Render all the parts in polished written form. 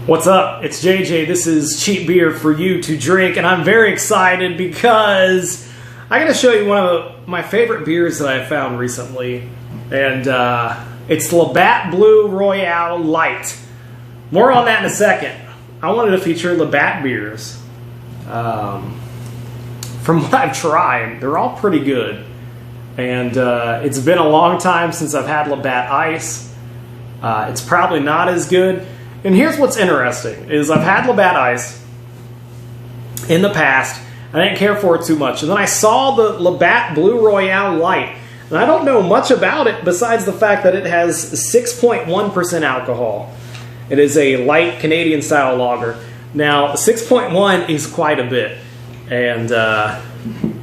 What's up? It's JJ. This is cheap beer for you to drink, and I'm very excited because I'm going to show you one of my favorite beers that I found recently, and it's Labatt Blue Royale Light. More on that in a second. I wanted to feature Labatt beers. From what I've tried, they're all pretty good, and it's been a long time since I've had Labatt Ice. It's probably not as good. And here's what's interesting, is I've had Labatt Ice in the past. I didn't care for it too much. And then I saw the Labatt Blue Royale Light. And I don't know much about it besides the fact that it has 6.1% alcohol. It is a light Canadian-style lager. Now, 6.1 is quite a bit. And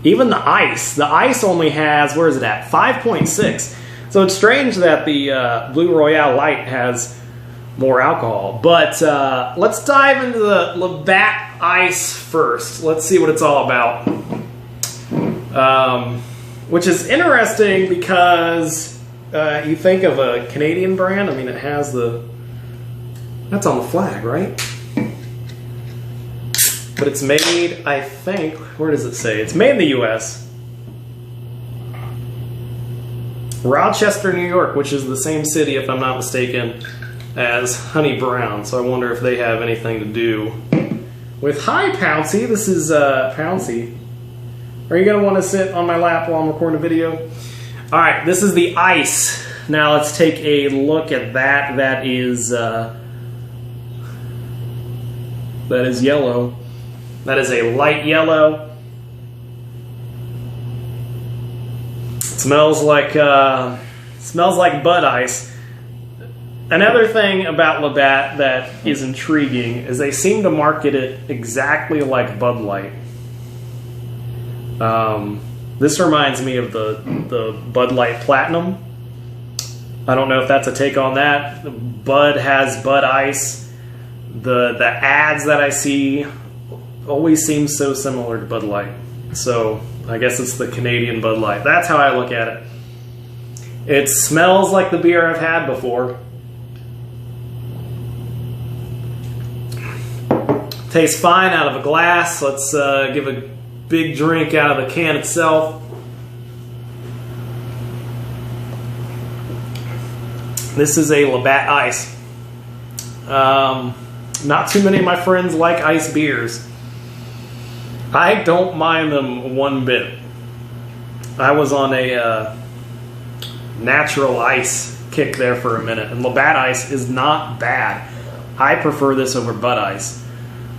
even the ice only has, where is it at? 5.6. So it's strange that the Blue Royale Light has more alcohol. But let's dive into the Labatt Ice first. Let's see what it's all about. Which is interesting because you think of a Canadian brand. I mean, it has the... That's on the flag, right? But it's made, I think... Where does it say? It's made in the U.S. Rochester, New York, which is the same city, if I'm not mistaken, as Honey Brown, so I wonder if they have anything to do with... Hi, Pouncy. This is Pouncy. Are you going to want to sit on my lap while I'm recording a video? Alright, this is the ice. Now let's take a look at that. That is yellow. That is a light yellow. It smells like Bud Ice. Another thing about Labatt that is intriguing is they seem to market it exactly like Bud Light. This reminds me of the Bud Light Platinum. I don't know if that's a take on that. Bud has Bud Ice. The ads that I see always seem so similar to Bud Light. So I guess it's the Canadian Bud Light. That's how I look at it. It smells like the beer I've had before. Tastes fine out of a glass. Let's give a big drink out of the can itself. This is a Labatt Ice. Not too many of my friends like ice beers. I don't mind them one bit. I was on a natural ice kick there for a minute, and Labatt Ice is not bad. I prefer this over Bud Ice.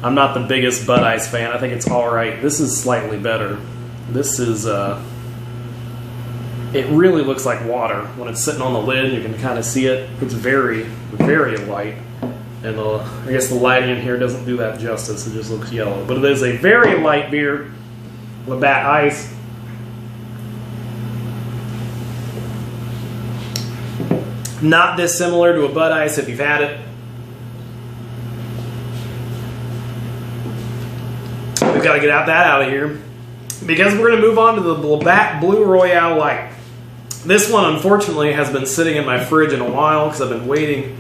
I'm not the biggest Bud Ice fan. I think it's alright. This is slightly better. This is, it really looks like water. When it's sitting on the lid, you can kind of see it. It's very, very light. And I guess the lighting in here doesn't do that justice. It just looks yellow. But it is a very light beer. Labatt Ice. Not dissimilar to a Bud Ice if you've had it. We've got to get that out of here because we're going to move on to the Labatt Blue Royale Light. This one, unfortunately, has been sitting in my fridge in a while because I've been waiting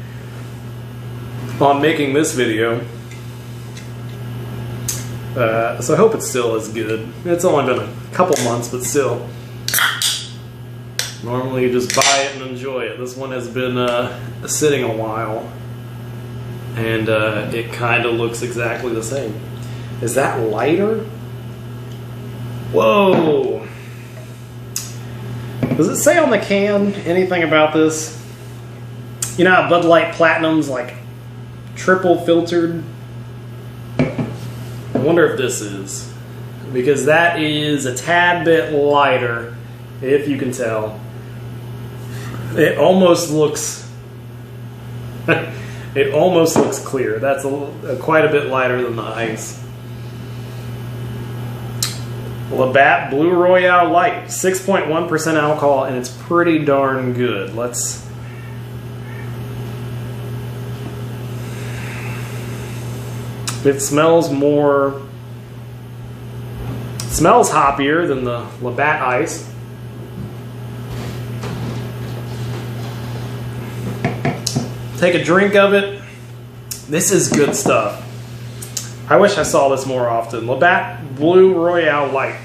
on making this video. So I hope it's still as good. It's only been a couple months, but still. Normally you just buy it and enjoy it. This one has been sitting a while, and it kind of looks exactly the same. Is that lighter? Whoa! Does it say on the can anything about this? You know how Bud Light Platinum's like triple filtered? I wonder if this is. Because that is a tad bit lighter, if you can tell. It almost looks... it almost looks clear. That's quite a bit lighter than the ice. Labatt Blue Royale Light, 6.1% alcohol, and it's pretty darn good. Let's... It smells more... It smells hoppier than the Labatt Ice. Take a drink of it. This is good stuff. I wish I saw this more often. Labatt Blue Royale Light.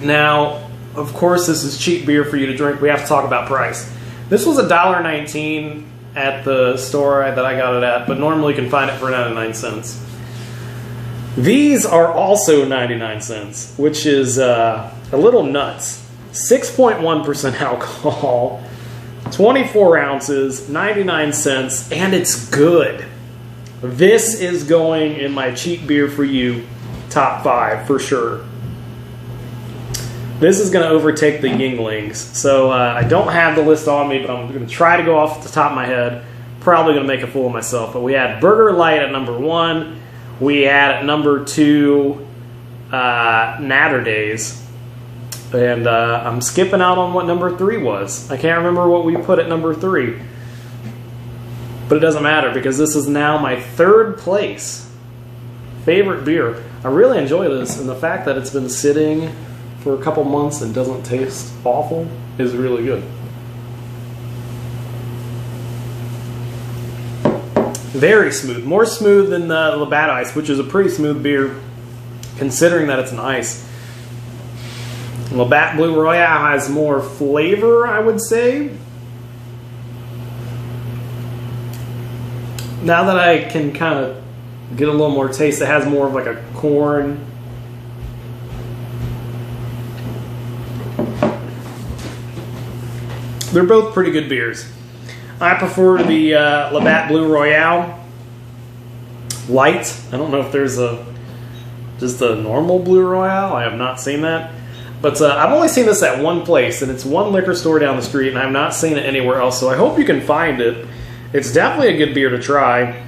Now, of course, this is cheap beer for you to drink. We have to talk about price. This was $1.19 at the store that I got it at, but normally you can find it for 99 cents. These are also 99 cents, which is a little nuts. 6.1% alcohol, 24 ounces, 99 cents, and it's good. This is going in my cheap beer for you top 5 for sure. This is going to overtake the Yuenglings. So I don't have the list on me, but I'm going to try to go off the top of my head. Probably going to make a fool of myself. But we had Burger Light at number 1. We had at number 2 Naturdays. And I'm skipping out on what number 3 was. I can't remember what we put at number 3. But it doesn't matter because this is now my 3rd place favorite beer. I really enjoy this, and the fact that it's been sitting for a couple months and doesn't taste awful is really good. Very smooth. More smooth than the Labatt Ice, which is a pretty smooth beer considering that it's an ice. Labatt Blue Royale has more flavor, I would say. Now that I can kind of get a little more taste, it has more of like a corn. They're both pretty good beers. I prefer the Labatt Blue Royale Light. I don't know if there's just a normal Blue Royale. I have not seen that. But I've only seen this at one place, and it's one liquor store down the street, and I've not seen it anywhere else, so I hope you can find it. It's definitely a good beer to try.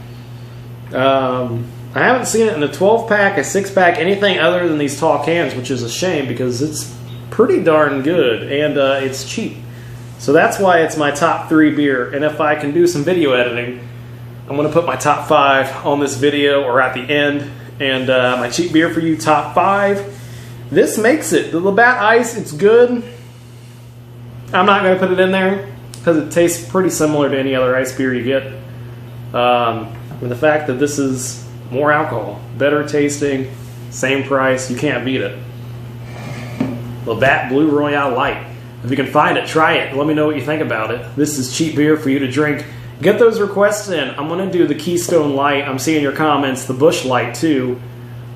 I haven't seen it in a 12-pack, a 6-pack, anything other than these tall cans, which is a shame because it's pretty darn good, and it's cheap. So that's why it's my top 3 beer, and if I can do some video editing, I'm going to put my top 5 on this video or at the end, and my cheap beer for you top 5. This makes it. The Labatt Ice, it's good. I'm not going to put it in there because it tastes pretty similar to any other ice beer you get. And the fact that this is more alcohol, better tasting, same price, you can't beat it. Labatt Blue Royale Light. If you can find it, try it. Let me know what you think about it. This is cheap beer for you to drink. Get those requests in. I'm going to do the Keystone Light. I'm seeing your comments. The Busch Light, too.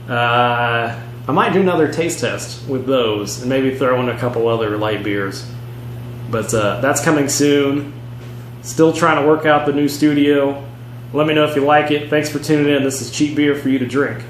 I might do another taste test with those and maybe throw in a couple other light beers. But that's coming soon. Still trying to work out the new studio. Let me know if you like it. Thanks for tuning in. This is cheap beer for you to drink.